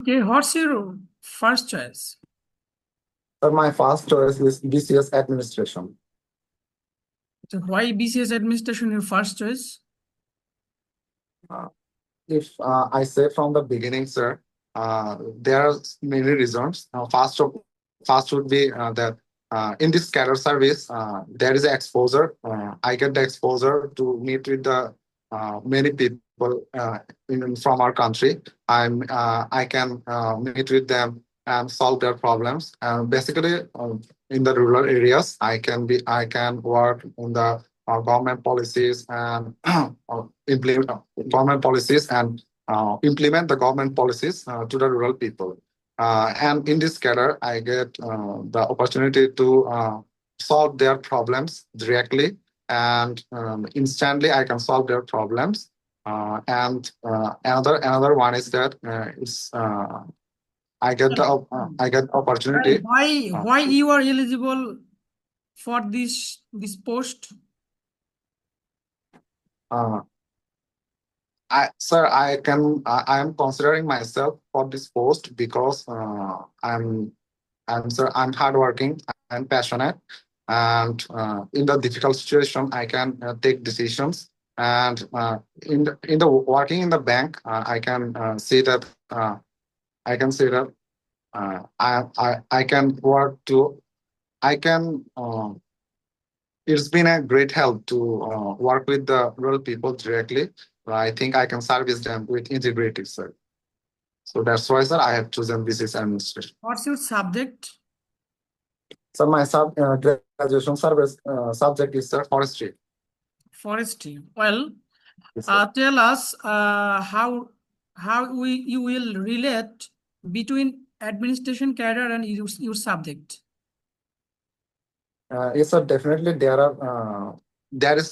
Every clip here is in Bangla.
Okay, what's your first choice? Sir, my first choice is BCS administration. So why BCS administration your first choice? Uh, if I say from the beginning, sir, there are many reasons. First would be that in this cadre service, there is exposure. I get the exposure to meet with the many people from our country. I can meet with them and solve their problems. Basically, in the rural areas, I can work in the government policies and implement government policies and implement the government policies to the rural people. And in this cadre, I get the opportunity to solve their problems directly and instantly. I can solve their problems. And another one is that I get Well, opportunity. why you are eligible for this post? Uh, Sir, I am considering myself for this post because I'm hardworking, I'm passionate, and in the difficult situation, I can take decisions. And in the working in the bank, I can say that I can work to I can. It's been a great help to work with the rural people directly. I think I can service them with integrity, sir. So that's why, sir, I have chosen business administration. What's your subject? So my graduation service subject is, sir, forestry. Forestry. Well, Yes, sir. tell us how you will relate between administration career and your subject. Yes, sir. Definitely, there is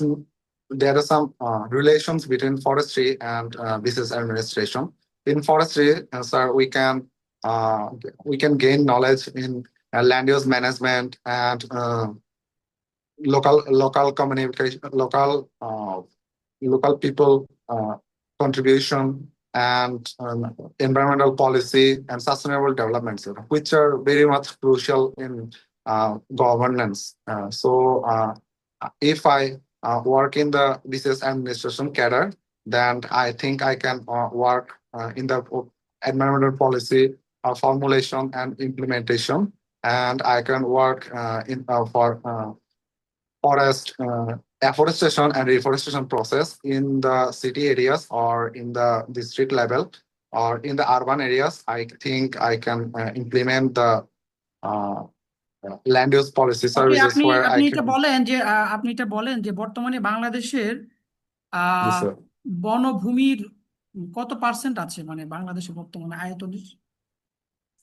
there are some relations between forestry and business administration. In forestry, sir, we can gain knowledge in land use management and local communication, local people contribution and environmental policy and sustainable development, sir, which are very much crucial in governance. If I work in the business administration cadre, then I think I can work in the environmental policy formulation and implementation, and I can work in for forest afforestation and reforestation process in the city areas or in the district level or in the urban areas. I think I can implement the uh, land use policy okay, services আপনি where আপনি I এটা can. বলেন যে আপনি এটা বলেন যে বর্তমানে বাংলাদেশের Yes, আহ sir. বনভূমির কত পার্সেন্ট আছে, মানে বাংলাদেশে বর্তমানে আয়তন?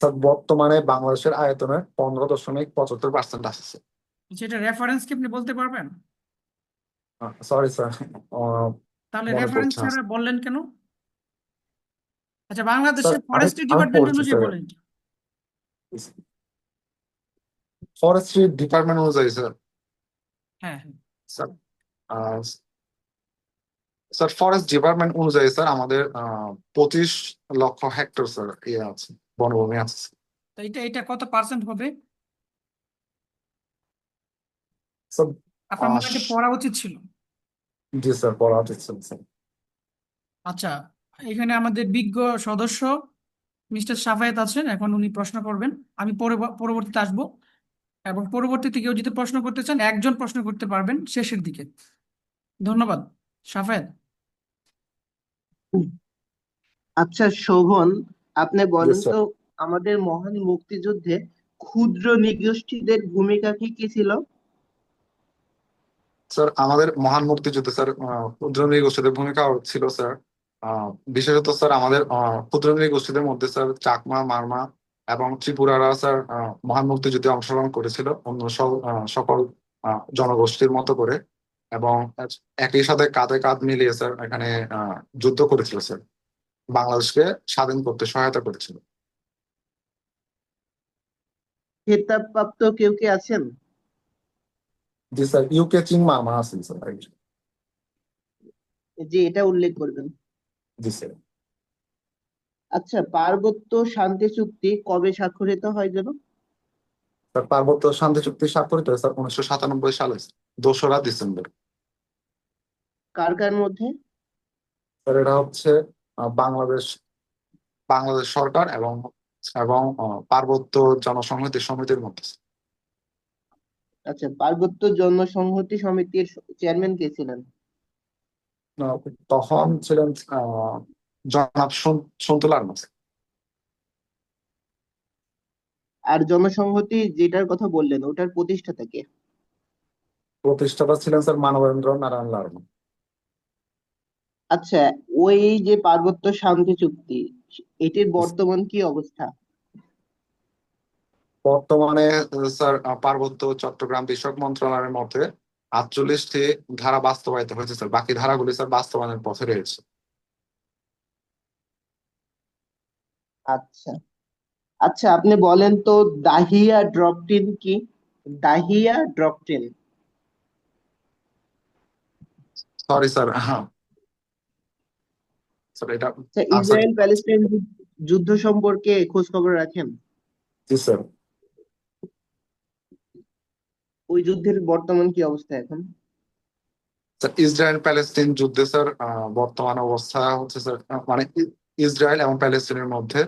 স্যার, বর্তমানে বাংলাদেশের আয়তনের 15.75% আছে। যেটা রেফারেন্স কি আপনি বলতে পারবেন? সরি স্যার, তাহলে মনে রেফারেন্স পড়ছে না। ছাড়া বললেন কেন? আচ্ছা, স্যার, বাংলাদেশের আমি ফরেস্ট্রি আমি ডিপার্টমেন্ট পড়ছি অনুযায়ী স্যার। বলেন। ফরেস্ট্রি ডিপার্টমেন্ট অনুযায়ী, স্যার। হ্যাঁ, হ্যাঁ। স্যার, স্যার, ফরেস্ট ডিপার্টমেন্ট অনুযায়ী, স্যার, আমাদের 25 লক্ষ হেক্টর, স্যার, ইয়ে আছে, বনভূমি আছে। তো এটা কত পার্সেন্ট হবে? স্যার, আপনার মনে হয় এটা পড়া উচিত ছিল। জি স্যার, পড়া উচিত ছিল, স্যার। আচ্ছা, এখানে আমাদের বিজ্ঞ সদস্য মিস্টার সাফায়েত আছেন, এখন উনি প্রশ্ন করবেন। আমি পরবর্তীতে আসবো, এবং পরবর্তীতে কেউ যদি প্রশ্ন করতে চান একজন প্রশ্ন করতে পারবেন শেষের দিকে। ধন্যবাদ। সাফায়েত। আচ্ছা শোভন, আপনি ইয়েস বলেন স্যার। তো, আমাদের মহান মুক্তিযুদ্ধে ক্ষুদ্র নৃগোষ্ঠীদের ভূমিকা কি কি ছিল? স্যার, আমাদের মহান মুক্তিযুদ্ধে, স্যার, ক্ষুদ্র নৃগোষ্ঠীদের ভূমিকা ছিল, স্যার। বিশেষত, স্যার, আমাদের ক্ষুদ্র নৃগোষ্ঠীদের মধ্যে, স্যার, চাকমা, মারমা এবং ত্রিপুরারা, স্যার, মহান মুক্তিযুদ্ধে অংশগ্রহণ করেছিল অন্য সকল জনগোষ্ঠীর মতো করে, এবং একই সাথে কাঁধে কাঁধ মিলিয়ে, স্যার, এখানে যুদ্ধ করেছিল, স্যার, বাংলাদেশকে স্বাধীন করতে সহায়তা করেছিল। খেতাবপ্রাপ্ত কেউ কি আছেন? জি স্যার, ইউকে চিং মারমা আছেন, স্যার। যে এটা উল্লেখ করবেন। জি স্যার। আচ্ছা, পার্বত্য শান্তি চুক্তি কবে স্বাক্ষরিত হয় যেন? স্যার পার্বত্য শান্তি চুক্তি স্বাক্ষরিত হয় স্যার 1997 সালে 2রা ডিসেম্বর। কার কার মধ্যে? স্যার এটা হচ্ছে বাংলাদেশ বাংলাদেশ সরকার এবং এবং পার্বত্য জনসংহতি সমিতির মধ্যে। আচ্ছা, পার্বত্য জনসংহতি সমিতির চেয়ারম্যান কে ছিলেন? আহ, তখন ছিলেন জনাব সন্তুল আহমেদ। আর জনসংহতি যেটার কথা বললেন ওটার প্রতিষ্ঠাতা কে? প্রতিষ্ঠাতা ছিলেন স্যার মানবেন্দ্র নারায়ণ লারমা। আচ্ছা, ওই যে পার্বত্য শান্তি চুক্তি, এটির বর্তমান কি অবস্থা? বর্তমানে স্যার পার্বত্য চট্টগ্রাম বিষয়ক মন্ত্রণালয়ের মধ্যে 48টি ধারা বাস্তবায়িত হয়েছে স্যার, বাকি ধারাগুলি স্যার বাস্তবায়নের পথে রয়েছে। আচ্ছা। আচ্ছা, আপনি বলেন তো দাহিয়া ডক্ট্রিন কি? দাহিয়া ডক্ট্রিন। সরি স্যার, হ্যাঁ স্যার এটা আচ্ছা, স্যার। ইসরায়েল প্যালেস্টাইন যুদ্ধ সম্পর্কে খোঁজ খবর রাখেন? জি স্যার। ওই যুদ্ধের বর্তমান কি অবস্থা এখন? স্যার ইসরায়েল প্যালেস্তিন যুদ্ধে স্যার বর্তমান অবস্থা হচ্ছে স্যার মানে ইসরায়েল এবং প্যালেস্তিনের মধ্যে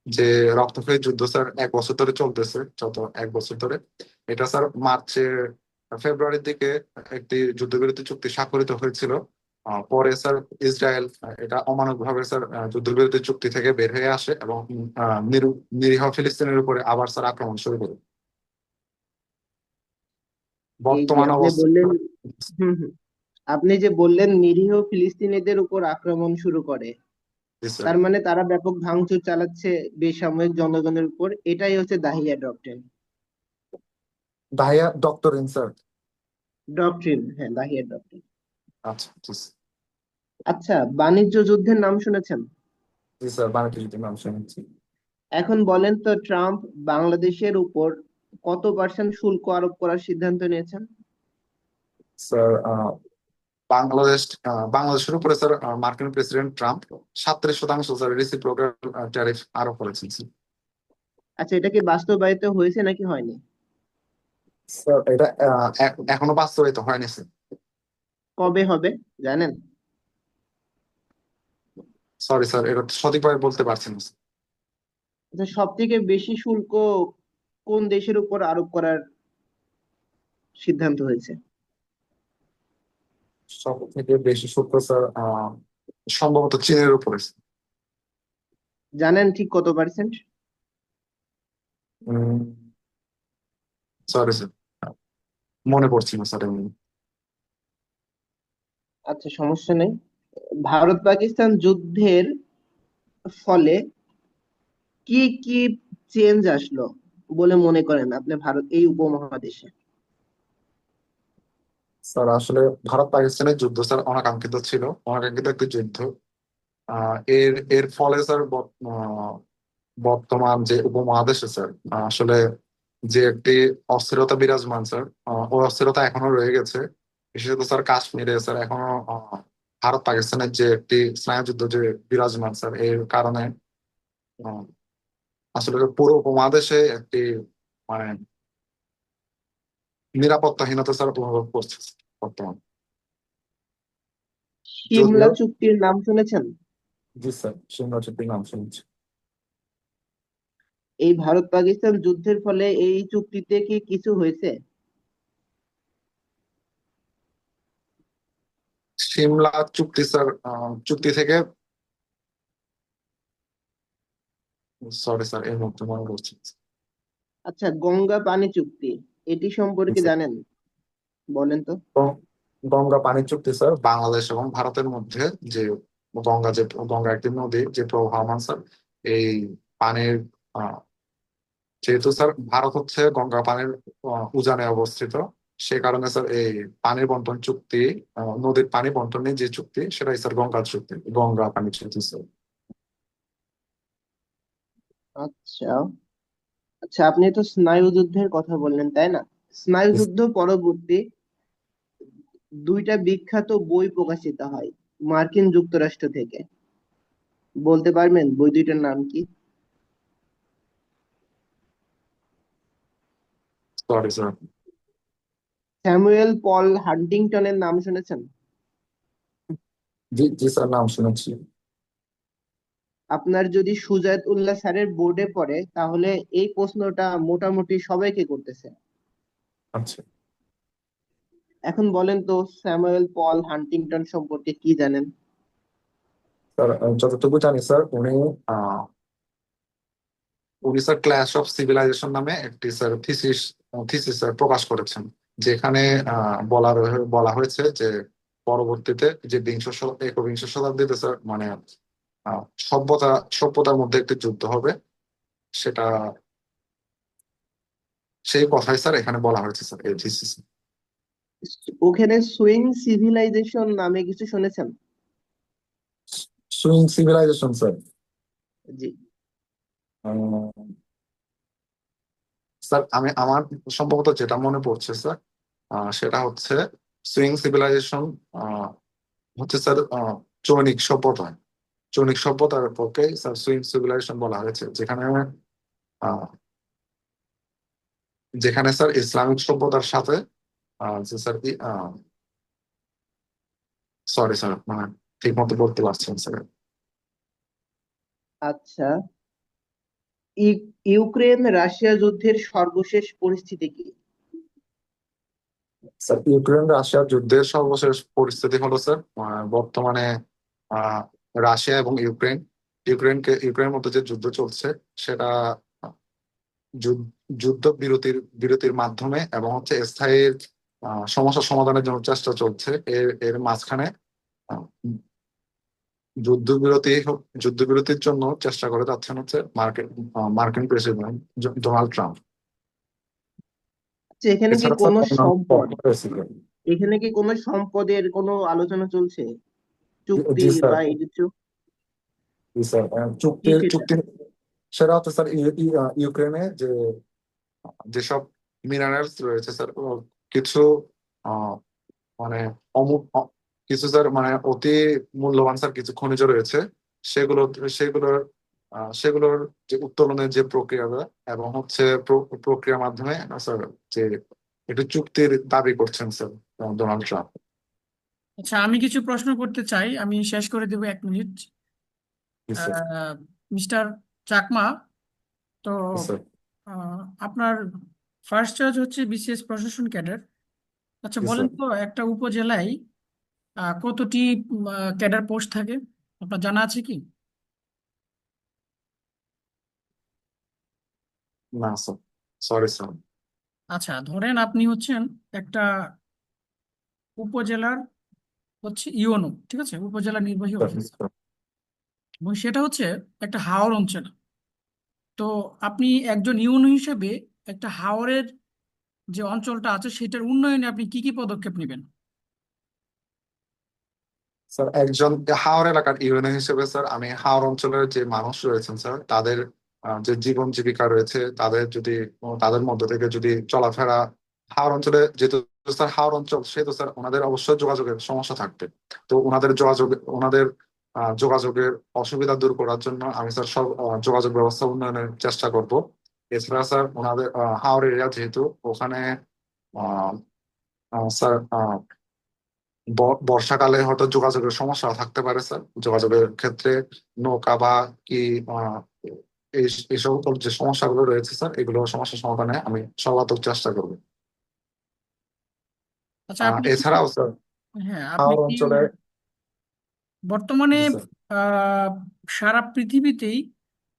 যে রক্তক্ষয়ী যুদ্ধ স্যার 1 বছর ধরে চলতেছে, যত 1 বছর ধরে। এটা স্যার ফেব্রুয়ারির দিকে একটি যুদ্ধবিরতি চুক্তি স্বাক্ষরিত হয়েছিল। পরে স্যার ইসরায়েল এটা অমানবিকভাবে স্যার যুদ্ধবিরতি চুক্তি থেকে বের হয়ে আসে এবং নিরীহ ফিলিস্তিনের উপরে আবার স্যার আক্রমণ শুরু করে। এই যে বর্তমান আপনি অবস্থা। বললেন, হুম হুম, আপনি যে বললেন নিরীহ ফিলিস্তিনিদের উপর আক্রমণ শুরু করে, জি স্যার। তার মানে তারা ব্যাপক ভাঙচুর চালাচ্ছে বেসামরিক জনগণের উপর, এটাই হচ্ছে Dahiya doctrine. Dahiya ডক্টরিন sir. Doctrine, হ্যাঁ, দাহিয়া ডক্ট্রিন। আচ্ছা জি স্যার। আচ্ছা, বাণিজ্য যুদ্ধের নাম শুনেছেন? জি স্যার, বাণিজ্য যুদ্ধের নাম শুনেছি। এখন বলেন তো ট্রাম্প বাংলাদেশের উপর কত% শুল্ক আরোপ করার সিদ্ধান্ত নিয়েছেন? স্যার বাংলাদেশের উপরে স্যার মার্কিন president Trump 37% sir reciprocal tariff আরোপ করেছেন স্যার। আচ্ছা, এটা কি বাস্তবায়িত হয়েছে নাকি হয়নি? স্যার এটা এখনো বাস্তবায়িত হয়নি স্যার। কবে হবে জানেন? সরি স্যার, এটা সঠিকভাবে বলতে পারছি না স্যার। আচ্ছা, সব থেকে বেশি শুল্ক কোন দেশের উপর আরোপ করার সিদ্ধান্ত হয়েছে? সব থেকে বেশি শুল্ক স্যার সম্ভবত চীনের উপরে। জানেন ঠিক কত%? সরি স্যার, মনে পড়ছি না স্যার এমনি। আচ্ছা, সমস্যা নেই। ভারত পাকিস্তান যুদ্ধের ফলে কি কি চেঞ্জ আসলো বলে মনে করেন আপনি ভারত এই উপমহাদেশে? স্যার আসলে ভারত পাকিস্তানের যুদ্ধ স্যার অনাকাঙ্ক্ষিত ছিল, অনাকাঙ্ক্ষিত একটি যুদ্ধ। এর এর ফলে স্যার বর্তমান যে উপমহাদেশে স্যার আসলে যে একটি অস্থিরতা বিরাজমান স্যার, ওই অস্থিরতা এখনো রয়ে গেছে। বিশেষত স্যার কাশ্মীরে স্যার এখনো ভারত পাকিস্তানের যে একটি স্নায়ুযুদ্ধ যে বিরাজমান স্যার, এর কারণে আহ, আসলে পুরো উপমহাদেশে একটি মানে নিরাপত্তাহীনতা স্যার অনুভব করছে বর্তমান। সিমলা যদিও চুক্তির নাম শুনেছেন? জি স্যার, সিমলা চুক্তির নাম শুনছি। এই ভারত পাকিস্তান যুদ্ধের ফলে এই চুক্তিতে কি কিছু হয়েছে? সিমলা চুক্তি স্যার চুক্তি থেকে সরি স্যার এই মুহূর্তে মনে করছি না। আচ্ছা, গঙ্গা পানি চুক্তি, এটি জি সম্পর্কে স্যার। জানেন? বলেন তো। গঙ্গা পানি চুক্তি স্যার বাংলাদেশ এবং ভারতের মধ্যে যে গঙ্গা একটি নদী যে প্রবাহমান স্যার। এই পানির আহ, যেহেতু স্যার ভারত হচ্ছে গঙ্গা পানির উজানে অবস্থিত, সে কারণে স্যার এই পানির বন্টন চুক্তি, নদীর পানি বন্টন নিয়ে যে চুক্তি, সেটাই স্যার গঙ্গা চুক্তি, গঙ্গা পানি চুক্তি স্যার। আচ্ছা। আচ্ছা, আপনি তো স্নায়ুযুদ্ধের কথা বললেন তাই না? স্নায়ুযুদ্ধ পরবর্তী দুইটা বিখ্যাত বই প্রকাশিত হয় মার্কিন যুক্তরাষ্ট্র থেকে। বলতে পারবেন বই দুইটার নাম কি? Sorry sir. স্যামুয়েল পল হান্টিংটনের নাম শুনেছেন? জি জি স্যার, নাম শুনেছি। আপনার যদি সুজাত উল্লাহ স্যারের বোর্ডে পড়ে তাহলে এই প্রশ্নটা মোটামুটি সবাইকে করতেছে। আচ্ছা এখন বলেন তো স্যামুয়েল পল হান্টিংটন সম্পর্কে কি জানেন? স্যার, যতটুকু জানি স্যার, উনি স্যার ক্ল্যাশ অফ সিভিলাইজেশন নামে একটি স্যার থিসিস থিসিস স্যার প্রকাশ করেছেন, যেখানে বলা হয়েছে যে পরবর্তীতে যে একবিংশ শতাব্দীতে স্যার মানে আহ, সভ্যতা সভ্যতার মধ্যে একটি যুদ্ধ হবে, সেটা সেই কথাই স্যার এখানে বলা হয়েছে স্যার এই থিসিস। ওখানে সুইং সিভিলাইজেশন নামে কিছু শুনেছেন? সুইং সিভিলাইজেশন স্যার, জি। স্যার আমার সম্ভবত যেটা মনে পড়ছে স্যার, সেটা হচ্ছে সুইং সিভিলাইজেশন হচ্ছে স্যার চৈনিক সভ্যতার পক্ষে স্যার সুইং সিভিলাইজেশন বলা হয়েছে, আহ, যেখানে স্যার ইসলামিক সভ্যতার সাথে যে স্যার সরি স্যার, মানে ঠিক মতো বলতে পারছেন স্যার। আচ্ছা, ইউক্রেন রাশিয়া যুদ্ধের সর্বশেষ পরিস্থিতি কি? স্যার ইউক্রেন রাশিয়ার যুদ্ধের সর্বশেষ পরিস্থিতি হলো স্যার, বর্তমানে আহ, রাশিয়া এবং ইউক্রেনের মধ্যে যে যুদ্ধ চলছে, সেটা যুদ্ধ বিরতির মাধ্যমে এবং হচ্ছে স্থায়ী সমস্যা সমাধানের জন্য চেষ্টা চলছে। এর এর মাঝখানে আহ, যুদ্ধবিরতির জন্য চেষ্টা করে যাচ্ছেন হচ্ছে মার্কিন প্রেসিডেন্ট ডোনাল্ড ট্রাম্প। আচ্ছা, এখানে কি এছাড়া স্যার কোনো অন্যান্য সম্পদ, প্রেসিডেন্ট। এখানে কি কোনো সম্পদের কোনো আলোচনা চলছে, জি চুক্তির স্যার, বা এই কিছু? জি স্যার, কি চুক্তির সেটা? চুক্তি সেটা হচ্ছে স্যার ইউক্রেনে যেসব মিনারেলস রয়েছে স্যার, কিছু আহ, মানে অমুক কিছু স্যার মানে অতি মূল্যবান স্যার কিছু খনিজ রয়েছে, সেগুলো সেগুলোর সেগুলোর যে উত্তোলনের যে প্রক্রিয়াটা এবং হচ্ছে প্রক্রিয়ার মাধ্যমে স্যার যে একটু চুক্তির দাবি করছেন স্যার ডোনাল্ড ট্রাম্প। আচ্ছা, আমি কিছু প্রশ্ন করতে চাই, আমি শেষ করে দেবো 1 মিনিট। জি স্যার, মিস্টার চাকমা, তো জি স্যার, আপনার ফার্স্ট চয়েস হচ্ছে বিসিএস প্রশাসন ক্যাডার। আচ্ছা, জি বলেন স্যার। তো একটা উপজেলায় কতটি ক্যাডার পোস্ট থাকে, আপনার জানা আছে কি? না স্যার, সরি স্যার। আচ্ছা, ধরেন আপনি হচ্ছেন একটা উপজেলার হচ্ছে ইওনো, ঠিক আছে, উপজেলা নির্বাহী অফিসার, এবং সেটা হচ্ছে একটা হাওর অঞ্চল। তো আপনি একজন ইউনো হিসেবে একটা হাওরের যে অঞ্চলটা আছে সেটার উন্নয়নে আপনি কি কি পদক্ষেপ নেবেন? স্যার একজন হাওর এলাকার ইউএনও হিসেবে স্যার আমি হাওর অঞ্চলের যে মানুষ রয়েছেন স্যার, তাদের যে জীবন জীবিকা রয়েছে, তাদের মধ্য থেকে যদি চলাফেরা, হাওর অঞ্চলে যেহেতু স্যার হাওর অঞ্চল, সেহেতু স্যার ওনাদের অবশ্যই যোগাযোগের সমস্যা থাকবে। তো ওনাদের যোগাযোগের অসুবিধা দূর করার জন্য আমি স্যার সব যোগাযোগ ব্যবস্থা উন্নয়নের চেষ্টা করব। এছাড়া স্যার ওনাদের হাওর এরিয়া যেহেতু, ওখানে আহ স্যার বর্ষাকালে হয়তো যোগাযোগের সমস্যা থাকতে পারে স্যার, যোগাযোগের ক্ষেত্রে নৌকা বা কি আহ, এই এই সকল যে সমস্যাগুলো রয়েছে স্যার, এগুলো সমস্যা সমাধানে আমি সর্বাত্মক চেষ্টা করবো। আচ্ছা, আপনি কি, এছাড়াও স্যার হ্যাঁ, আপনি হাওর কি অঞ্চলে। বর্তমানে জি স্যার, আহ, সারা পৃথিবীতেই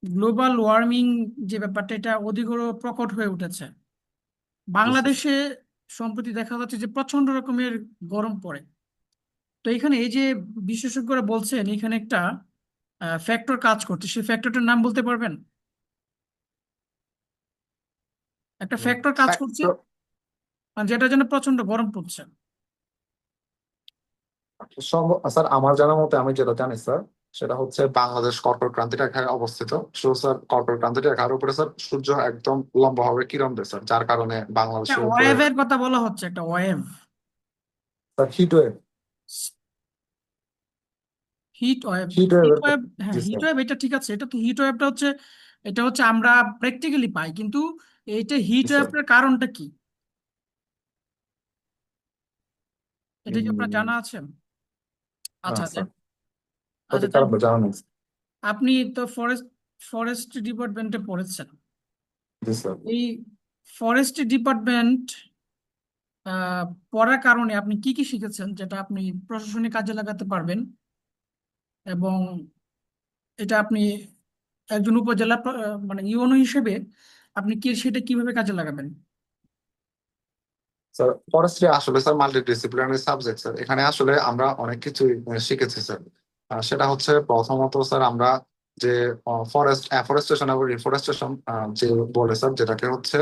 গ্লোবাল ওয়ার্মিং যে ব্যাপারটা, এটা অধিকতর প্রকট হয়ে উঠেছে। জি স্যার। বাংলাদেশে সম্প্রতি দেখা যাচ্ছে যে প্রচন্ড রকমের গরম পড়ে। তো এখানে এই যে বিশেষজ্ঞরা বলছেন এখানে একটা ফ্যাক্টর কাজ করছে, সেই ফ্যাক্টরটার নাম বলতে পারবেন? একটা ফ্যাক্টর কাজ করছে ফ্যাক্টর যেটার জন্য প্রচন্ড গরম পড়ছে। স্যার আমার জানার মতে আমি যেটা জানি স্যার, সেটা হচ্ছে বাংলাদেশ কর্কট ক্রান্তি রেখায় অবস্থিত। স্যার কর্কট ক্রান্তি রেখার উপরে স্যার সূর্য একদম লম্বাভাবে কিরণ দেয় স্যার, যার কারণে একটা বাংলাদেশের উপরে ওয়েভের কথা বলা হচ্ছে, একটা wave. Sir heat wave. Heat wave. Heat heat ওয়েভের ওয়েভ, হ্যাঁ জি হিট স্যার। ওয়েভ এটা ঠিক আছে, এটা তো হিট ওয়েভটা হচ্ছে, এটা হচ্ছে আমরা প্র্যাকটিক্যালি পাই, কিন্তু এইটা হিট জি স্যার। ওয়েভটার কারণটা কি, এটা কি আপনার উম, জানা আছে? না আচ্ছা স্যার, আচ্ছা সঠিক কারণটা জানা নেই। আপনি তো ফরেস্ট ডিপার্টমেন্টে পড়েছেন, জি স্যার। এই ফরেস্ট ডিপার্টমেন্ট পড়ার কারণে আপনি কি কি শিখেছেন যেটা আপনি প্রশাসনিক কাজে লাগাতে পারবেন, এবং এটা আপনি একজন উপজেলা মানে ইউনো হিসেবে আপনি কি সেটা কিভাবে কাজে লাগাবেন? স্যার ফরেস্ট্রি আসলে sir multi disciplinary subject sir. এখানে আসলে আমরা অনেক কিছু শিখেছি স্যার। সেটা হচ্ছে প্রথমত স্যার আমরা যে ফরেস্ট অ্যাফরেস্টেশন এবং রিফরেস্টেশন যে বলে স্যার, যেটাকে হচ্ছে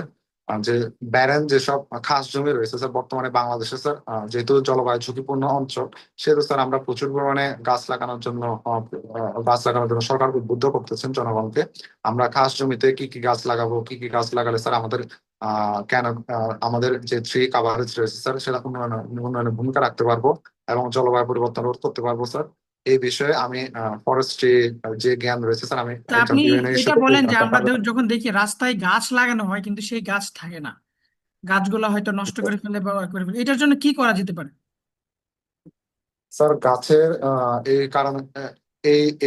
যে ব্যারেন যেসব খাস জমি রয়েছে স্যার বর্তমানে বাংলাদেশে স্যার, যেহেতু জলবায়ু ঝুঁকিপূর্ণ অঞ্চল, সেহেতু স্যার আমরা প্রচুর পরিমাণে গাছ লাগানোর জন্য সরকার উদ্বুদ্ধ করতেছেন জনগণকে। আমরা খাস জমিতে কি কি গাছ লাগাবো, কি কি গাছ লাগালে স্যার আমাদের কেন আমাদের যে ট্রি কাভারেজ রয়েছে স্যার সেটা উন্নয়নে ভূমিকা রাখতে পারবো এবং জলবায়ু পরিবর্তন রোধ করতে পারবো স্যার। এই বিষয়ে আমি ফরেস্ট্রি যে জ্ঞান রয়েছে স্যার, আমি তা একজন আপনি ইউএনও এটা হিসেবে এই বলেন যে জ্ঞানটা আমরা কাজে যখন দেখি রাস্তায় গাছ লাগানো হয় কিন্তু সেই গাছ থাকে না, গাছগুলো হয়তো নষ্ট করে ফেলে বা করে ফেলে, এটার জন্য কি করা যেতে পারে? স্যার গাছের এই কারণে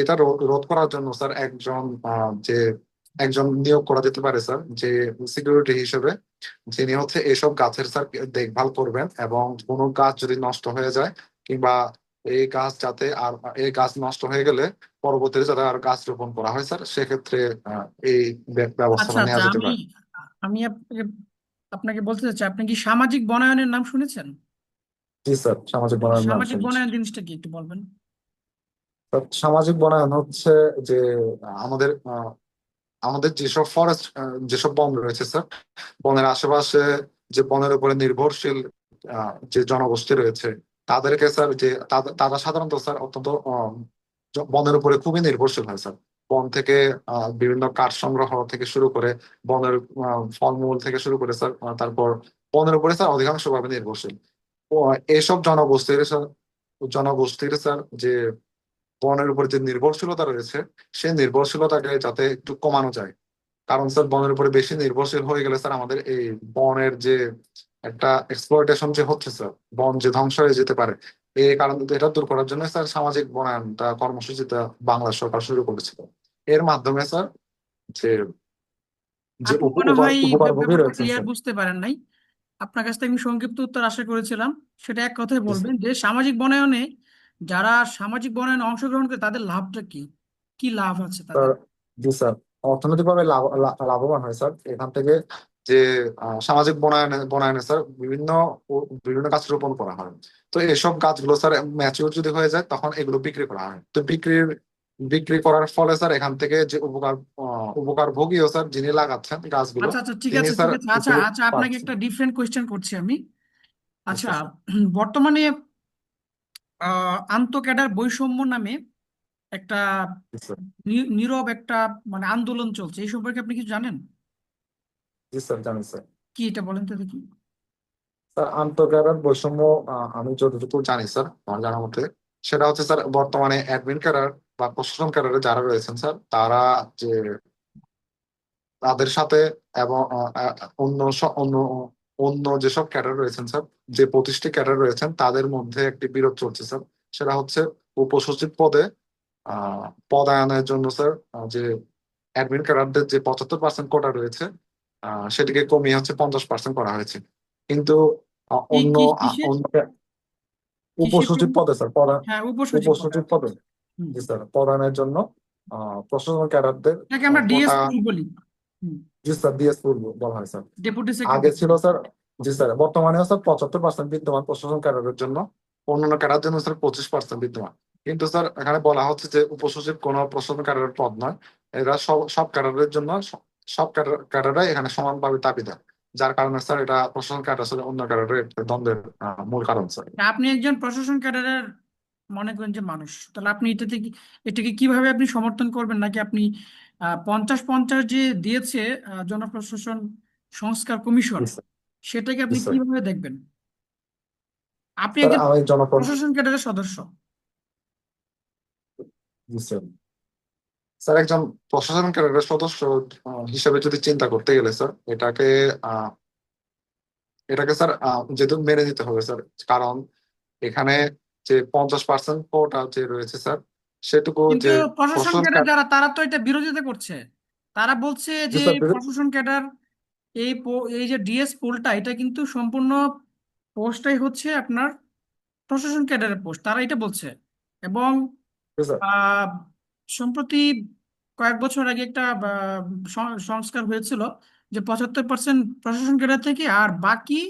এটা রোধ করার জন্য স্যার একজন নিয়োগ করা যেতে পারে স্যার, যে সিকিউরিটি হিসেবে, যিনি হচ্ছে এসব গাছের স্যার দেখভাল করবেন এবং কোনো গাছ যদি নষ্ট হয়ে যায় কিংবা এই গাছ যাতে আর এই গাছ নষ্ট হয়ে গেলে পরবর্তীতে যাতে আর গাছ রোপণ করা হয় স্যার, সেক্ষেত্রে এই আচ্ছা ব্যবস্থাটা আচ্ছা নেওয়া যেতে আমি পারে। আমি আপনাকে আপনাকে বলতে চাচ্ছি, আপনি কি সামাজিক বনায়নের নাম শুনেছেন? জি স্যার, সামাজিক বনায়ন নাম সামাজিক শুনছি। বনায়ন জিনিসটা কি একটু বলবেন? সামাজিক বনায়ন হচ্ছে যে আমাদের আমাদের যেসব বন রয়েছে স্যার, বনের আশেপাশে যে বনের উপরে নির্ভরশীল যে জনগোষ্ঠী রয়েছে, তাদেরকে স্যার তারা সাধারণত স্যার অত্যন্ত বনের উপরে খুবই নির্ভরশীল হয় স্যার। বন থেকে বিভিন্ন কাঠ সংগ্রহ থেকে শুরু করে বনের ফলমূল থেকে শুরু করে স্যার, তারপর বনের উপরে স্যার অধিকাংশ ভাবে নির্ভরশীল। এইসব জনগোষ্ঠীর স্যার যে বনের উপর যে নির্ভরশীলতা রয়েছে, সেই নির্ভরশীলতাকে যাতে একটু কমানো যায়। কারণ স্যার বনের উপরে বেশি নির্ভরশীল হয়ে গেলে স্যার আমাদের এই বনের যে একটা এক্সপ্লয়টেশন যে হচ্ছে স্যার, বন যে ধ্বংস হয়ে যেতে পারে। এই কারণ এটা দূর করার জন্য স্যার সামাজিক বনায়নটা কর্মসূচিটা বাংলাদেশ সরকার শুরু করেছিল। এর মাধ্যমে স্যার যে যে আপনি মনে হয় উপকারভোগী ব্যাপারটা রয়েছেন ক্লিয়ার স্যার। বুঝতে পারেন নাই। আপনার কাছ থেকে আমি সংক্ষিপ্ত উত্তর আশা করেছিলাম, সেটা এক কথায় জি স্যার। বলবেন যে সামাজিক বনায়নে যারা সামাজিক বনায়নে অংশগ্রহণ করে তাদের লাভটা কি, কি লাভ আছে তাদের? স্যার জি স্যার, অর্থনৈতিকভাবে লাভবান হয় স্যার এখান থেকে। যে সামাজিক বনায়নে স্যার বিভিন্ন গাছ রোপণ করা হয়। তো এসব গাছগুলো স্যার ম্যাচিউর যদি হয়ে যায় তখন এগুলো বিক্রি করা হয়। তো বিক্রি করার ফলে স্যার এখান থেকে যে উপকারভোগীও স্যার যিনি লাগাচ্ছেন গাছগুলো, আচ্ছা আচ্ছা ঠিক তিনি আছে স্যার ঠিক আছে, আচ্ছা কিছু আচ্ছা আপনাকে পাচ্ছেন। একটা ডিফারেন্ট কোয়েশ্চেন করছি আমি। জি আচ্ছা, স্যার। বর্তমানে আন্তঃক্যাডার বৈষম্য নামে একটা জি স্যার। নীরব একটা মানে আন্দোলন চলছে, এই সম্পর্কে আপনি কিছু জানেন? জি স্যার, জানি স্যার। কি এটা বলেন তো দেখি। স্যার আন্তঃক্যাডার বৈষম্য, আমি যতটুকু জানি স্যার আমার জানার মতে, সেটা হচ্ছে স্যার বর্তমানে অ্যাডমিন ক্যাডার বা প্রশাসন ক্যাডারে যারা রয়েছেন স্যার, তারা যে তাদের সাথে এবং অন্য যেসব ক্যাডার রয়েছেন স্যার, যে 25টি ক্যাডার রয়েছেন তাদের মধ্যে একটি বিরোধ চলছে স্যার। সেটা হচ্ছে উপসচিব পদে আহ পদায়নের জন্য স্যার, যে অ্যাডমিন ক্যাডারদের যে 75% কোটা রয়েছে, সেটিকে কমিয়ে হচ্ছে 50% করা হয়েছে। কিন্তু কি অন্য কি কিসের অন্য কিসের উপসচিব জন্য? পদে স্যার, হ্যাঁ উপসচিব পদে, উপসচিব আচ্ছা পদে আচ্ছা। হুম, জি স্যার পদায়নের জন্য প্রশাসন ক্যাডারদের এটাকে আমরা কোটা। ডিএসপি বলি। হুম, জি স্যার, ডিএসপুর বলা হয় স্যার। ডেপুটি আগে সেক্রেটারি। ছিল স্যার, জি স্যার, বর্তমানেও স্যার 75% বিদ্যমান প্রশাসন ক্যাডারের জন্য, অন্যান্য ক্যাডার জন্য স্যার 25% বিদ্যমান। কিন্তু স্যার এখানে বলা হচ্ছে যে উপসচিব কোনো প্রশাসন ক্যাডারের পদ নয়। এরা সব সব ক্যাডারের জন্য সব ক্যাডাররাই এখানে সমানভাবে দাবিদার। যার কারণে স্যার এটা প্রশাসন ক্যাডার সাথে অন্য ক্যাডারের একটা দ্বন্দ্বের মূল কারণ স্যার। তা আপনি একজন প্রশাসন ক্যাডারের মনে করেন যে মানুষ, তাহলে আপনি এটাকে কিভাবে আপনি সমর্থন করবেন, নাকি আপনি 50-50 যে দিয়েছে জনপ্রশাসন সংস্কার কমিশন, জি স্যার। সেটাকে জি আপনি স্যার। কিভাবে দেখবেন? আপনি স্যার একজন আমি প্রশাসন ক্যাডারের সদস্য। জি স্যার। স্যার একজন প্রশাসন ক্যাডারের সদস্য হিসেবে যদি চিন্তা করতে গেলে স্যার আহ এটাকে স্যার যেহেতু মেনে নিতে হবে স্যার, কারণ এখানে যে 50% কোটা যে রয়েছে স্যার, সেটুকু কিন্তু যে প্রশাসন প্রশাসন ক্যাডার যারা, তারা তো এটা বিরোধিতা করছে। তারা বলছে জি যে স্যার প্রশাসন ক্যাডার, এই যে ডিএস পোলটা, এটা কিন্তু সম্পূর্ণ পোস্টটাই হচ্ছে আপনার প্রশাসন ক্যাডারের পোস্ট, তারা এটা বলছে। এবং জি স্যার আহ, সম্প্রতি কয়েক বছর আগে একটা সংস্কার হয়েছিল যে 75% প্রশাসন ক্যাডার থেকে আর বাকি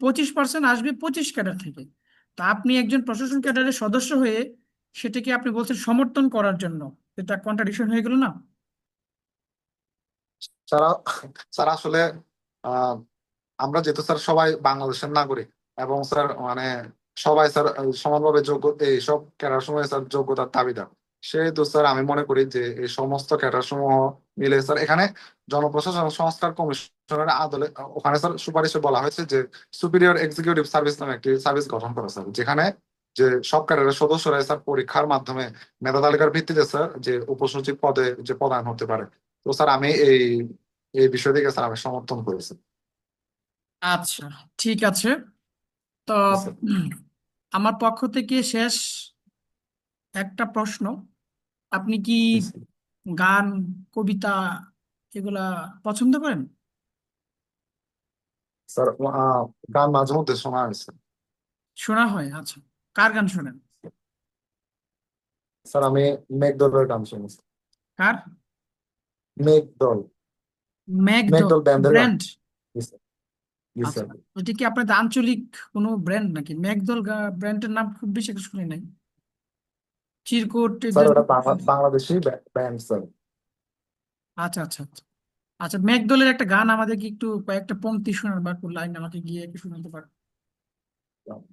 25% আসবে 25 ক্যাডার থেকে। তা আপনি একজন প্রশাসন ক্যাডারের সদস্য হয়ে সেটাকে আপনি বলছেন সমর্থন করার জন্য, এটা কন্ট্রাডিকশন হয়ে গেল না? স্যার। স্যার আসলে আহ আমরা যেহেতু স্যার সবাই বাংলাদেশের নাগরিক, এবং স্যার মানে সবাই স্যার সমানভাবে যোগ্য, এই সব ক্যাডার সময় স্যার যোগ্যতার দাবিদার। সেহেতু স্যার আমি মনে করি যে এই সমস্ত ক্যাডার সমূহ মিলে স্যার এখানে জনপ্রশাসন সংস্কার কমিশনের আদলে ওখানে স্যার সুপারিশে বলা হয়েছে যে সুপিরিয়র এক্সিকিউটিভ সার্ভিস নামে একটি সার্ভিস গঠন করা স্যার, যেখানে যে সব ক্যাডারের সদস্যরা স্যার পরীক্ষার মাধ্যমে মেধা তালিকার ভিত্তিতে স্যার যে উপসচিব পদে যে প্রদান হতে পারে। তো স্যার আমি এই বিষয় থেকে স্যার আমি সমর্থন করেছি। আচ্ছা, ঠিক আছে। তো জি স্যার। উম, আমার পক্ষ থেকে শেষ একটা প্রশ্ন। আপনি কি জি স্যার। গান, কবিতা এগুলা পছন্দ করেন? স্যার গান মাঝে মধ্যে শোনা হয়েছে। শোনা হয়? আচ্ছা, কার গান শোনেন? স্যার আমি মেঘদলের গান শুনেছি। কার? মেঘদল। ম্যাকডোর মেঘদল ব্যান্ডের গান। ব্র্যান্ড? জি স্যার। জি আচ্ছা, স্যার। এটা কি আপনাদের আঞ্চলিক কোনো ব্র্যান্ড নাকি? ম্যাকডোল ব্র্যান্ডের নাম খুব বেশি একটা শুনি নাই। চিরকুট স্যার এদের ওটা শুনছি। Bangladeshi band sir. আচ্ছা আচ্ছা আচ্ছা। আচ্ছা, ম্যাকডোলের একটা গান আমাদেরকে একটু কয়েকটা পংক্তি শোনান বা লাইন আমাকে গিয়ে একটু শোনাতে পারেন?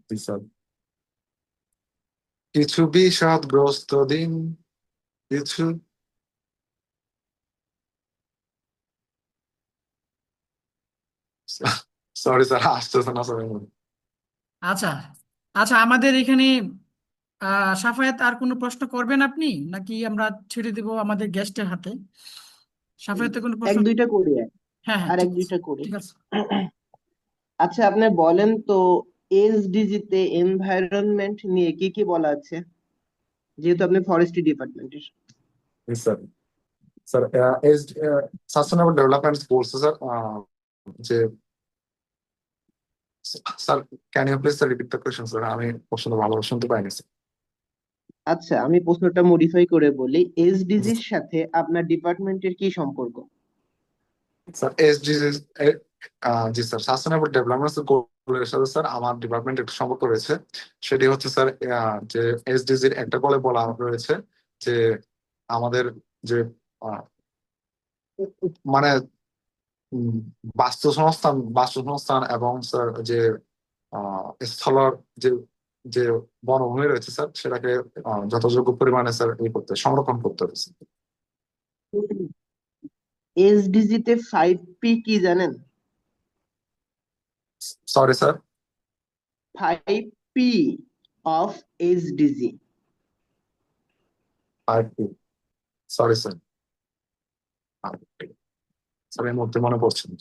জি স্যার। কিছু বিষাদগ্রস্ত দিন, কিছু সরি স্যার আসতেছে না স্যার। আচ্ছা আচ্ছা, আমাদের এখানে সাফায়াত আর কোনো প্রশ্ন করবেন আপনি, নাকি আমরা ছেড়ে দেব আমাদের গেস্টের হাতে? সাফায়াতের কোনো এক প্রশ্ন? দুইটা করি, হ্যাঁ হ্যাঁ, আর এক ঠিক আছে, দুইটা করি। ঠিক আছে। আচ্ছা, আপনি বলেন তো, এসডিজি তে এনভায়রনমেন্ট নিয়ে কি কি বলা আছে, যেহেতু আপনি ফরেস্ট্রি ডিপার্টমেন্টের। জি sir. Sir as sustainable development বলছে স্যার যে sir can you please repeat the question sir, আমি প্রশ্ন ভালোভাবে শুনতে পাইনি স্যার। আচ্ছা, আমি প্রশ্নটা মডিফাই করে বলি, এসডিজির সাথে আপনার ডিপার্টমেন্টের কি সম্পর্ক? স্যার এসডিজি, জি স্যার, সাস্টেনেবল ডেভেলপমেন্ট গোলের সাথে স্যার আমার ডিপার্টমেন্ট একটা সম্পর্ক রয়েছে। সেটি হচ্ছে স্যার যে এসডিজির একটা গোলে বলা রয়েছে যে আমাদের যে আহ, মানে উম, বাস্তুসংস্থান এবং স্যার যে স্থল যে যে বনভূমি রয়েছে স্যার, সেটাকে যথাযোগ্য পরিমাণে স্যার সংরক্ষণ করতে হবে। এসডিজি তে 5P কি জানেন? Sorry sir. 5P of SDG. আর সরি স্যার, স্যার এই মুহূর্তে মনে পড়ছে না।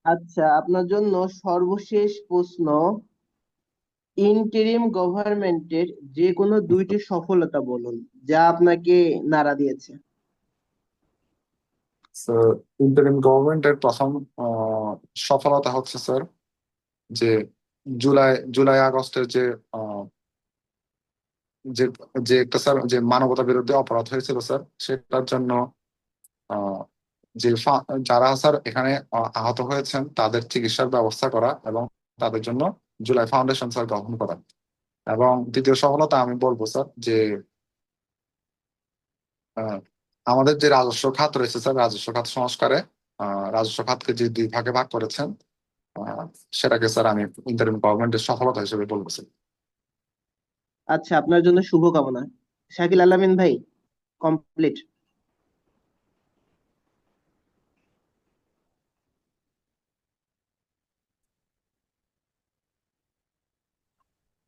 আচ্ছা, আপনার জন্য সর্বশেষ প্রশ্ন, ইন্টেরিম গভর্নমেন্টের যে কোনো দুইটি সফলতা বলুন যা আপনাকে নাড়া দিয়েছে। স্যার ইন্টারিম গভর্নমেন্টের প্রথম আহ, সফলতা হচ্ছে স্যার যে জুলাই আগস্টের আহ, যে যে একটা স্যার যে মানবতা বিরুদ্ধে অপরাধ হয়েছিল স্যার, সেটার জন্য আহ, যারা স্যার এখানে আহত হয়েছেন তাদের চিকিৎসার ব্যবস্থা করা, এবং তাদের জন্য জুলাই ফাউন্ডেশন স্যার গঠন করা। এবং দ্বিতীয় সফলতা আমি বলবো স্যার যে আহ, আমাদের যে রাজস্ব খাত রয়েছে স্যার, রাজস্ব খাত সংস্কারে রাজস্ব খাতকে যে দুই ভাগে ভাগ করেছেন, আহ, সেটাকে স্যার আমি ইন্টারিম গভর্নমেন্টের সফলতা হিসেবে বলবো স্যার। আচ্ছা, আপনার জন্য শুভকামনা। শাকিল আলামিন ভাই, কমপ্লিট।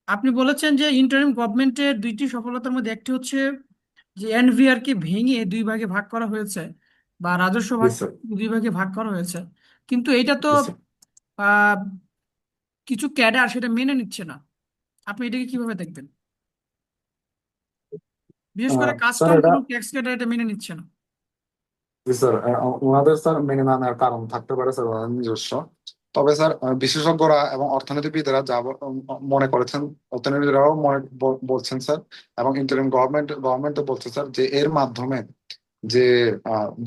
আপনি বলেছেন যে ইন্টারিম গভর্নমেন্টের দুইটি সফলতার মধ্যে একটি হচ্ছে যে এনভিআর কে ভেঙে দুই ভাগে ভাগ করা হয়েছে বা রাজস্ব ভাগ Yes, sir. দুই ভাগে ভাগ করা হয়েছে, কিন্তু এটা তো Yes, sir. আহ, কিছু ক্যাডার সেটা মেনে নিচ্ছে না। আপনি এটাকে কিভাবে দেখবেন? বিশেষ করে স্যার কাস্টম এটা এবং ট্যাক্স ক্যাডার এটা মেনে নিচ্ছে না। জি স্যার, ওনাদের স্যার মেনে না নেওয়ার কারণ থাকতে পারে স্যার ওনাদের নিজস্ব। তবে স্যার বিশেষজ্ঞরা এবং অর্থনীতিবিদরা যা মনে করেছেন, অর্থনীতিবিদরাও বলছেন স্যার, এবং ইন্টারিম গভর্নমেন্টও বলছে স্যার যে এর মাধ্যমে যে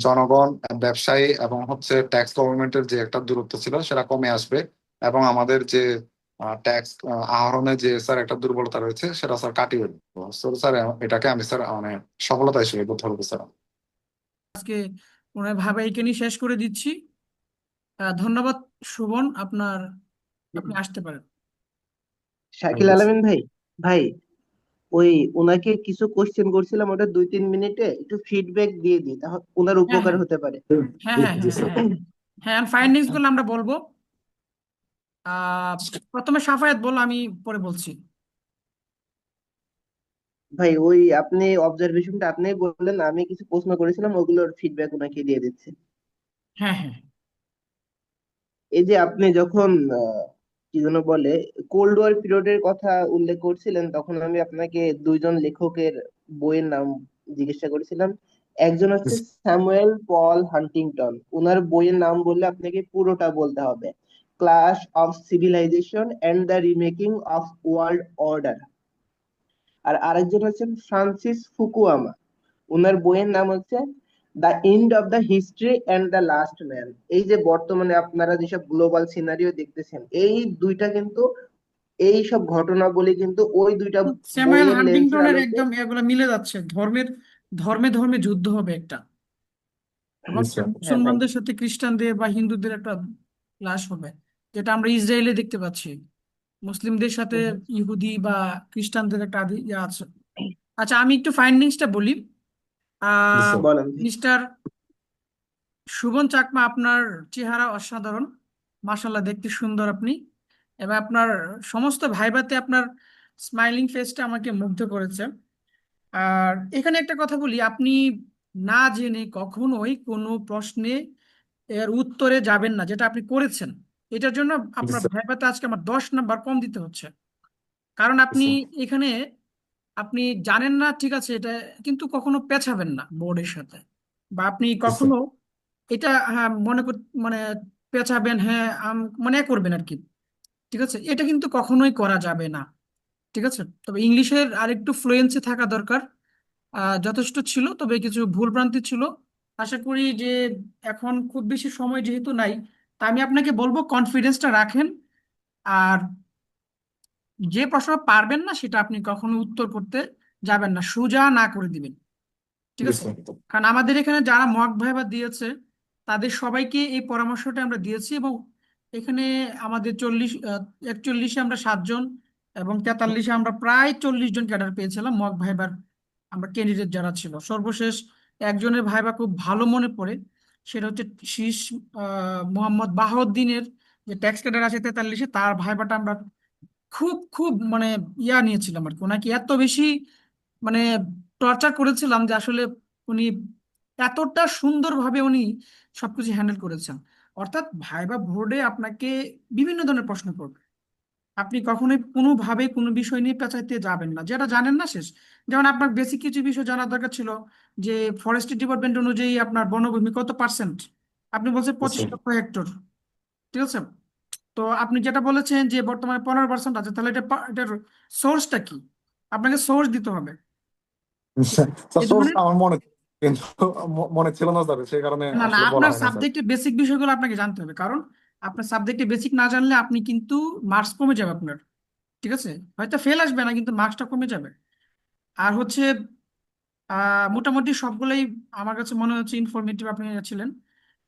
জনগণ, ব্যবসায়ী এবং হচ্ছে ট্যাক্স গভর্নমেন্টের যে একটা দূরত্ব ছিল সেটা কমে আসবে, এবং আমাদের যে ট্যাক্স আহরণে যে স্যার একটা দুর্বলতা রয়েছে সেটা স্যার কাটিয়ে উঠবে। স্যার এটাকে আমি স্যার মানে সফলতা হিসেবে বলতে হবে স্যার। আজকে ওনার ভাবাইকে নিয়ে শেষ করে দিচ্ছি। ধন্যবাদ শুভন, আপনি আসতে পারেন। Shakil thank you sir. Almin ভাই, ভাই ওই ওনাকে কিছু কোশ্চেন করছিলাম, ওটা 2-3 মিনিটে একটু ফিডব্যাক দিয়ে দিই, তাহলে ওনার হ্যাঁ, উপকার হ্যাঁ, হতে পারে। হ্যাঁ, জি হ্যাঁ, জি হ্যাঁ, স্যার। হ্যাঁ, হ্যাঁ, ফাইন্ডিংস গুলো আমরা বলবো। প্রথমে সাফায়াত বলো, আমি পরে বলছি। ভাই ওই আপনি অবজারভেশনটা আপনি বললেন, আমি কিছু প্রশ্ন করেছিলাম, ওগুলোর ফিডব্যাক ওনাকে দিয়ে দিচ্ছি। হ্যাঁ, হ্যাঁ, এই যে আপনি যখন কি যেন বলে কোল্ড ওয়ার পিরিয়ডের কথা উল্লেখ করছিলেন, তখন আমি আপনাকে দুইজন লেখকের বইয়ের নাম জিজ্ঞাসা করেছিলাম। একজন হচ্ছে স্যামুয়েল পল হান্টিংটন, ওনার বইয়ের নাম বললে আপনাকে পুরোটা বলতে হবে, clash of civilization and the remaking of world order. আর আরেকজন হচ্ছেন ফ্রান্সিস ফুকুয়ামা, ওনার বইয়ের নাম হচ্ছে the end of the history and the last man. এই যে বর্তমানে আপনারা যেসব গ্লোবাল সিনারিও দেখতেছেন, এই দুইটা কিন্তু, এই সব ঘটনাবলী কিন্তু ওই দুইটা স্যামুয়েল বইয়ের লেন্সের হান্টিংটনের আলোকে। একদম এগুলো মিলে যাচ্ছে, ধর্মে ধর্মে যুদ্ধ হবে একটা, এবং হ্যাঁ ভাই। মুসলমানদের সাথে খ্রিস্টানদের বা হিন্দুদের একটা ক্লাশ হবে, যেটা আমরা ইসরায়েলে দেখতে পাচ্ছি। মুসলিমদের সাথে হুম, ইহুদি বা খ্রিস্টানদের একটা ইয়ে আছে। আচ্ছা, আমি একটু ফাইন্ডিংসটা বলি। আহ বলেন ভাই। মিস্টার শুভন চাকমা, আপনার চেহারা অসাধারণ, মাশাল্লাহ, দেখতে সুন্দর আপনি, এবং আপনার সমস্ত ভাইভাতে আপনার স্মাইলিং ফেসটা আমাকে মুগ্ধ করেছে। আর এখানে একটা কথা বলি, আপনি না জেনে কখনোই কোনো প্রশ্নে এর উত্তরে যাবেন না, যেটা আপনি করেছেন। এটার জন্য জি আপনার স্যার। ভাইভাতে আজকে আমার 10 নাম্বার কম দিতে হচ্ছে। কারণ জি আপনি স্যার। এখানে আপনি জানেন না, ঠিক আছে, এটা কিন্তু কখনো পেছাবেন না বোর্ডের সাথে, বা আপনি জি স্যার। কখনো এটা, হ্যাঁ, মানে পেছাবেন, হ্যাঁ, মনে করবেন আর কি। ঠিক আছে, এটা কিন্তু কখনোই করা যাবে না। ঠিক আছে, তবে ইংলিশের আরেকটু ফ্লুয়েন্সি থাকা দরকার। যথেষ্ট ছিল, তবে কিছু ভুলভ্রান্তি ছিল। আশা করি যে এখন খুব বেশি সময় যেহেতু নাই, তা আমি আপনাকে বলবো কনফিডেন্সটা রাখেন। আর যে প্রশ্ন পারবেন না সেটা আপনি কখনো উত্তর করতে যাবেন না, সোজা না করে দিবেন। ঠিক জি আছে, স্যার। কারণ আমাদের এখানে যারা মক ভাইবা দিয়েছে তাদের সবাইকে এই পরামর্শটা আমরা দিয়েছি, এবং এখানে আমাদের 41 আমরা 7 জন, এবং 43 আমরা প্রায় 40 জন ক্যাডার পেয়েছিলাম মক ভাইবার। আমরা ক্যান্ডিডেট যারা ছিল, সর্বশেষ একজনের ভাইবা খুব ভালো মনে পড়ে, সেটা হচ্ছে শীষ মোহাম্মদ বাহাউদ্দিনের, যে ট্যাক্স ক্যাডার আছে 43-এ, তার ভাইবাটা আমরা খুব খুব মানে নিয়েছিলাম আর কি। ওনাকে এত বেশি মানে টর্চার করেছিলাম যে আসলে উনি এতটা সুন্দরভাবে উনি সবকিছু হ্যান্ডেল করেছেন। অর্থাৎ ভাইবা বোর্ডে আপনাকে বিভিন্ন ধরনের প্রশ্ন করবে, আপনি কখনোই কোনোভাবে কোনো বিষয় নিয়ে পেঁচাইতে যাবেন না, যেটা জানেন না শেষ। যেমন আপনার বেসিক কিছু বিষয় জানার দরকার ছিল, যে ফরেস্ট্রি ডিপার্টমেন্ট অনুযায়ী আপনার বনভূমি কত পার্সেন্ট, আপনি বলছেন জি 25 লক্ষ হেক্টর। ঠিক আছে, তো আপনি যেটা বলেছেন যে বর্তমানে 15% আছে, তাহলে এটার সোর্সটা কি, আপনাকে সোর্স দিতে হবে। স্যার। স্যার এই সোর্স ধরনের, আমার মনে, কিন্তু মনে ছিল না স্যার, সেই কারণে না, না, আসলে বলা আপনার হয় না স্যার। সাবজেক্টের বেসিক বিষয়গুলো আপনাকে জানতে হবে, কারণ আপনার সাবজেক্টে বেসিক না জানলে আপনি কিন্তু মার্কস কমে যাবে আপনার। ঠিক আছে, হয়তো ফেল আসবে না, কিন্তু মার্কসটা কমে যাবে। আর হচ্ছে মোটামুটি সবগুলোই আমার কাছে মনে হচ্ছে ইনফরমেটিভ আপনি ছিলেন।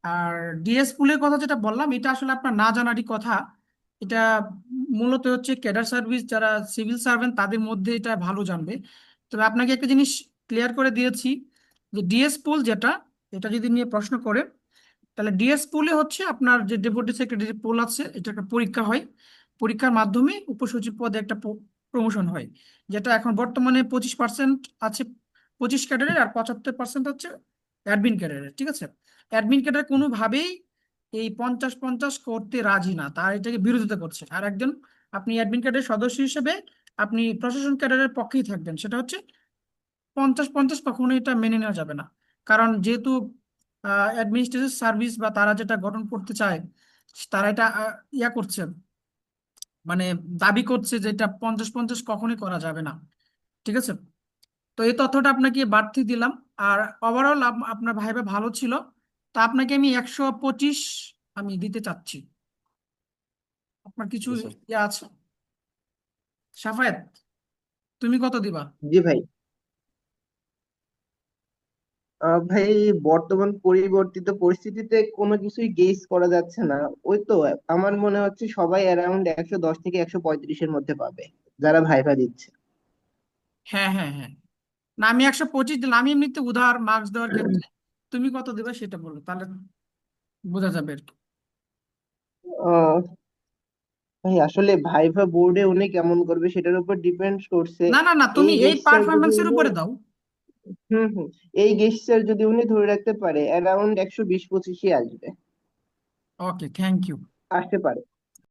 আর ডিএস পুলের কথা যেটা বললাম, এটা আসলে আপনার না জানারই কথা। এটা মূলত হচ্ছে ক্যাডার সার্ভিস, যারা সিভিল সার্ভেন্ট তাদের মধ্যে এটা ভালো জানবে। তবে আপনাকে একটা জিনিস ক্লিয়ার করে দিয়েছি, যে ডিএস পুল যেটা, এটা যদি নিয়ে প্রশ্ন করে, তাহলে ডিএস পুলে হচ্ছে আপনার যে ডেপুটি সেক্রেটারি পোল আছে, এটা একটা পরীক্ষা হয়, পরীক্ষার মাধ্যমে উপসচিব পদে একটা প্রমোশন হয়, যেটা এখন বর্তমানে 25% আছে 25 ক্যাডারের, আর 75% হচ্ছে অ্যাডমিন ক্যাডারের। ঠিক আছে, অ্যাডমিন ক্যাডার কোনোভাবেই এই 50-50 করতে রাজি না, তার এটাকে বিরোধিতা করছে। আর একজন, আপনি অ্যাডমিন ক্যাডারের সদস্য হিসেবে আপনি প্রশাসন ক্যাডারের পক্ষেই থাকবেন, সেটা হচ্ছে 50-50 কখনোই এটা মেনে নেওয়া যাবে না। কারণ যেহেতু অ্যাডমিনিস্ট্রেটিভ সার্ভিস বা তারা যেটা গঠন করতে চায়, তারা এটা ইয়া করছে, মানে দাবি করছে যে এটা 50-50 কখনোই করা যাবে না। ঠিক আছে, তো এই তথ্যটা আপনাকে বাড়তি দিলাম। আর ওভারঅল আপনার ভাইবা ভালো ছিল, তা আপনাকে আমি 125 আমি দিতে চাচ্ছি। আপনার কিছু জি স্যার। ইয়ে আছে? সাফায়েত, তুমি কত দিবা? জি ভাই। ভাই, বর্তমান পরিবর্তিত পরিস্থিতিতে কোনো কিছুই গেস করা যাচ্ছে না। ওই তো, আমার মনে হচ্ছে সবাই অ্যারাউন্ড 110 থেকে 135-এর মধ্যে পাবে, যারা ভাইভা দিচ্ছে। হ্যাঁ, হ্যাঁ, হ্যাঁ। না, আমি 125 দিলাম, আমি এমনিতে উধার মার্কস দেওয়ার ক্ষেত্রে। তুমি কত দিবা সেটা বলো, তাহলে বোঝা যাবে আর কি। আহ, ভাই আসলে ভাইভা বোর্ডে উনি কেমন করবে সেটার উপর ডিপেন্ড করছে। না, না, না, এই তুমি এই গেস্টার যদি পারফরমেন্সের উনি উপরে দাও। হুম, এই গেস্টার যদি উনি ধরে রাখতে পারে, অ্যারাউন্ড 120-25-ই আসবে, ওকে, থ্যাংক ইউ। আসতে পারে।